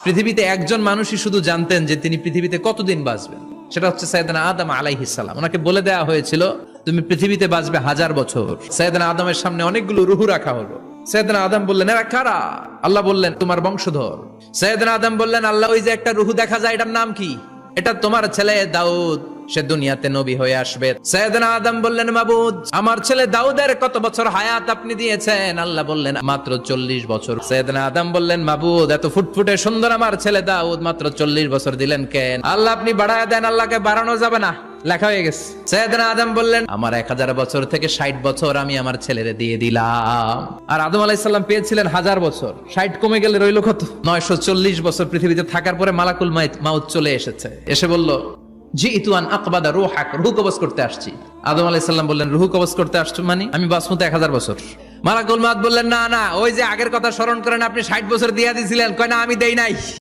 পৃথিবীতে একজন মানুষই শুধু জানতেন যে তিনি পৃথিবীতে কতদিন বাঁচবেন, সেটা হচ্ছে সাইয়েদনা আদম আলাইহিস সালাম। ওনাকে বলে দেওয়া হয়েছিল তুমি পৃথিবীতে বাঁচবে 1000 বছর। সাইয়েদনা আদমের সামনে অনেকগুলো রুহু রাখা হলো। সাইয়েদনা আদম বললেন এরা কারা? আল্লাহ বললেন তোমার বংশধর। সাইয়েদনা আদম বললেন আল্লাহ ওই যে একটা রুহু দেখা যায় এটার নাম কি? এটা তোমার ছেলে দাউদ, সে দুনিয়াতে নবী হয়ে আসবে। সাইয়েদনা আদম বললেন মাবুদ আমার ছেলে দাউদের কত বছর হায়াত আপনি দিয়েছেন? আল্লাহ বললেন মাত্র 40 বছর। সাইয়েদনা আদম বললেন মাবুদ এত ফুটফুটে সুন্দর আমার ছেলে দাউদ মাত্র 40 বছর দিলেন কেন? আল্লাহ আপনি বাড়ায় দেন, আল্লাহকে বাড়ানো যাবে না, লেখা হয়ে গেছে। সাইয়েদনা আদম বললেন আমার 1000 বছর থেকে 60 বছর আমি আমার ছেলেরে দিয়ে দিলাম। আর আদম আলাইহিস সালাম পেয়েছিলেন 1000 বছর, 60 কমে গেলে রইল কত? 940 বছর পৃথিবীতে থাকার পরে মালাকুল মাউত চলে এসেছে। এসে বলল জিইতু আন আকবাদা রূহাক, রূহ কবজ করতে আসছি। আদম আলাইহিস সালাম বললেন রূহ কবজ করতে আসছো মানে? আমি বাঁচবো তো 1000 বছর। মালাকুল মাউত বললেন না না, ওই যে আগের কথা স্মরণ করেন, আপনি 60 বছর দিয়ে দিয়েছিলেন। কয় না আমি দেই নাই।